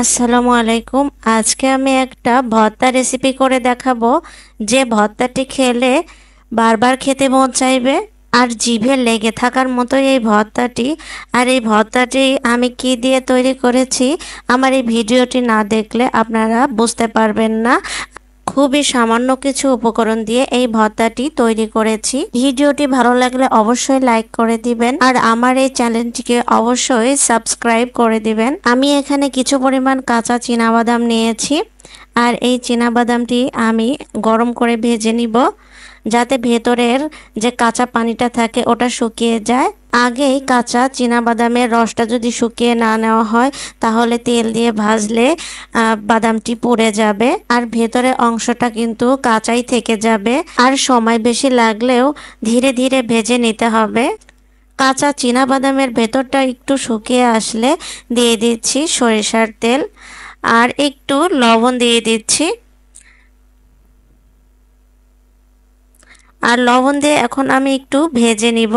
আসসালামু আলাইকুম। আজকে আমি একটা ভর্তা রেসিপি করে দেখাবো, যে ভর্তাটি খেলে বারবার খেতে মন চাইবে আর জিভে লেগে থাকার মতো এই ভর্তাটি। আর এই ভর্তাটি আমি কি দিয়ে তৈরি করেছি, আমার এই ভিডিওটি না দেখলে আপনারা বুঝতে পারবেন না। খুবই সামান্য কিছু উপকরণ দিয়ে এই ভর্তাটি তৈরি করেছি। ভিডিওটি ভালো লাগলে অবশ্যই লাইক করে দিবেন আর আমার এই চ্যানেলটিকে অবশ্যই সাবস্ক্রাইব করে দিবেন। আমি এখানে কিছু পরিমাণ কাঁচা চীনাবাদাম নিয়েছি আর এই চীনাবাদামটি আমি গরম করে ভেজে নিব, যাতে ভেতরের যে কাঁচা পানিটা থাকে ওটা শুকিয়ে যায়। আগেই কাঁচা চীনাবাদামের রসটা যদি শুকিয়ে না নেওয়া হয় তাহলে তেল দিয়ে ভাজলে বাদামটি পুড়ে যাবে আর ভেতরের অংশটা কিন্তু কাঁচাই থেকে যাবে। আর সময় বেশি লাগলেও ধীরে ধীরে ভেজে নিতে হবে। কাঁচা চীনাবাদামের ভেতরটা একটু শুকিয়ে আসলে দিয়ে দিচ্ছি সরিষার তেল আর একটু লবণ দিয়ে দিচ্ছি। আর লবণ দিয়ে এখন আমি একটু ভেজে নিব।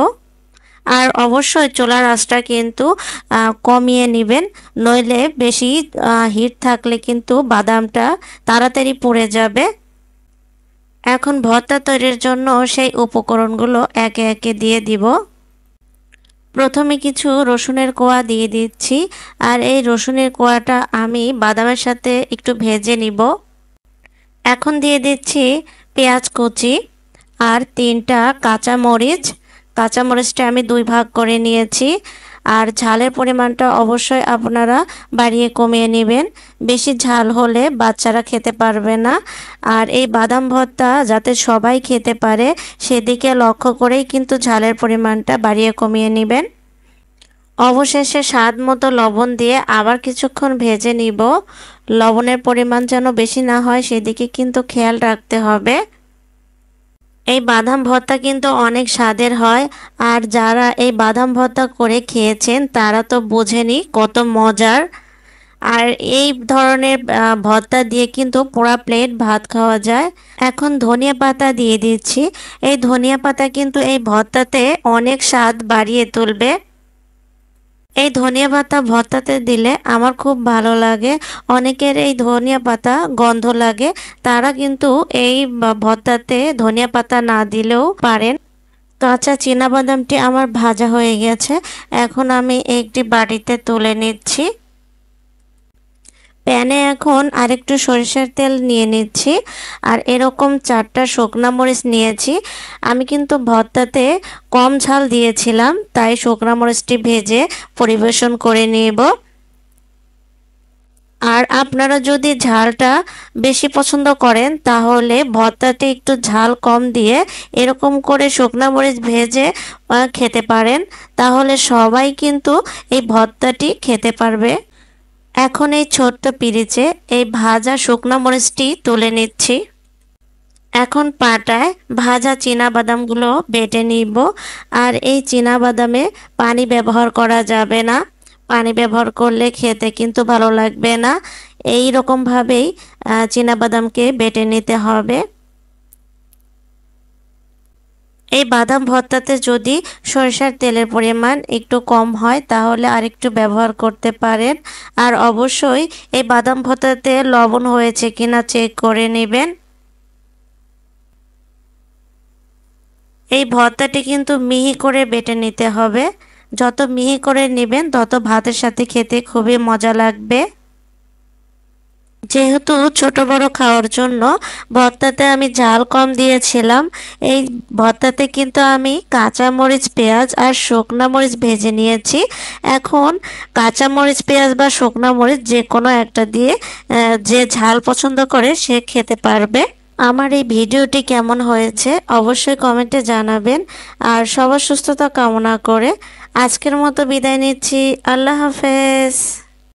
আর অবশ্যই চুলার আঁচটা কিন্তু কমিয়ে নেবেন, নইলে বেশি হিট থাকলে কিন্তু বাদামটা তাড়াতাড়ি পুড়ে যাবে। এখন ভর্তা তৈরির জন্য সেই উপকরণগুলো একে একে দিয়ে দিব। প্রথমে কিছু রসুনের কোয়া দিয়ে দিচ্ছি আর এই রসুনের কোয়াটা আমি বাদামের সাথে একটু ভেজে নিব। এখন দিয়ে দিচ্ছি পেঁয়াজ কুচি আর 3টা কাঁচামরিচ। কাঁচামরিচটা আমি 2 ভাগ করে নিয়েছি। আর ঝালের পরিমাণটা অবশ্যই আপনারা বাড়িয়ে কমিয়ে নেবেন, বেশি ঝাল হলে বাচ্চারা খেতে পারবে না। আর এই বাদাম ভর্তা যাতে সবাই খেতে পারে সেদিকে লক্ষ্য করেই কিন্তু ঝালের পরিমাণটা বাড়িয়ে কমিয়ে নেবেন। অবশেষে স্বাদ মতো লবণ দিয়ে আবার কিছুক্ষণ ভেজে নিব। লবণের পরিমাণ যেন বেশি না হয় সেদিকে কিন্তু খেয়াল রাখতে হবে। এই বাদাম ভর্তা কিন্তু অনেক স্বাদের হয় আর যারা এই বাদাম ভর্তা করে খেয়েছেন তারা তো বোঝেনি কত মজার। আর এই ধরনের ভর্তা দিয়ে কিন্তু পুরা প্লেট ভাত খাওয়া যায়। এখন ধনিয়া পাতা দিয়ে দিচ্ছি। এই ধনিয়া পাতা কিন্তু এই ভর্তাতে অনেক স্বাদ বাড়িয়ে তুলবে। এই ধনিয়া পাতা ভর্তাতে দিলে আমার খুব ভালো লাগে। অনেকের এই ধনিয়া পাতা গন্ধ লাগে, তারা কিন্তু এই ভর্তাতে ধনিয়া পাতা না দিলেও পারেন। কাঁচা চীনাবাদামটি আমার ভাজা হয়ে গেছে, এখন আমি একটি বাটিতে তুলে নিচ্ছি। প্যানে এখন আরেকটু সরিষার তেল নিয়ে নিচ্ছি আর এরকম 4টা শুকনা মরিচ নিয়েছি। আমি কিন্তু ভর্তাতে কম ঝাল দিয়েছিলাম, তাই শুকনা মরিচটি ভেজে পরিবেশন করে নেব। আর আপনারা যদি ঝালটা বেশি পছন্দ করেন তাহলে ভর্তাতে একটু ঝাল কম দিয়ে এরকম করে শুকনা মরিচ ভেজে খেতে পারেন, তাহলে সবাই কিন্তু এই ভর্তাটি খেতে পারবে। এখন এই ছোট্ট পিরিচে এই ভাজা শুকনা মরিচটি তুলে নিচ্ছি। এখন পাটায় ভাজা চীনাবাদামগুলো বেটে নিব। আর এই চীনাবাদামে পানি ব্যবহার করা যাবে না, পানি ব্যবহার করলে খেতে কিন্তু ভালো লাগবে না। এই রকমভাবেই চীনাবাদামকে বেটে নিতে হবে। এই বাদাম ভর্তাতে যদি সরিষার তেলের পরিমাণ একটু কম হয় তাহলে আরেকটু ব্যবহার করতে পারেন। আর অবশ্যই এই বাদাম ভর্তাতে লবণ হয়েছে কিনা চেক করে নেবেন। এই ভর্তাটি কিন্তু মিহি করে বেটে নিতে হবে, যত মিহি করে নেবেন তত ভাতের সাথে খেতে খুবই মজা লাগবে। যেহেতু ছোট বড় খাওয়ার জন্য ভর্তাতে আমি ঝাল কম দিয়েছিলাম, এই ভর্তাতে কিন্তু আমি কাঁচামরিচ পেঁয়াজ আর শুকনা মরিচ ভেজে নিয়েছি। এখন কাঁচামরিচ পেঁয়াজ বা শুকনা মরিচ যে কোনো একটা দিয়ে যে ঝাল পছন্দ করে সে খেতে পারবে। আমার এই ভিডিওটি কেমন হয়েছে অবশ্যই কমেন্টে জানাবেন। আর সবার সুস্থতা কামনা করে আজকের মতো বিদায় নিচ্ছি। আল্লাহ হাফেজ।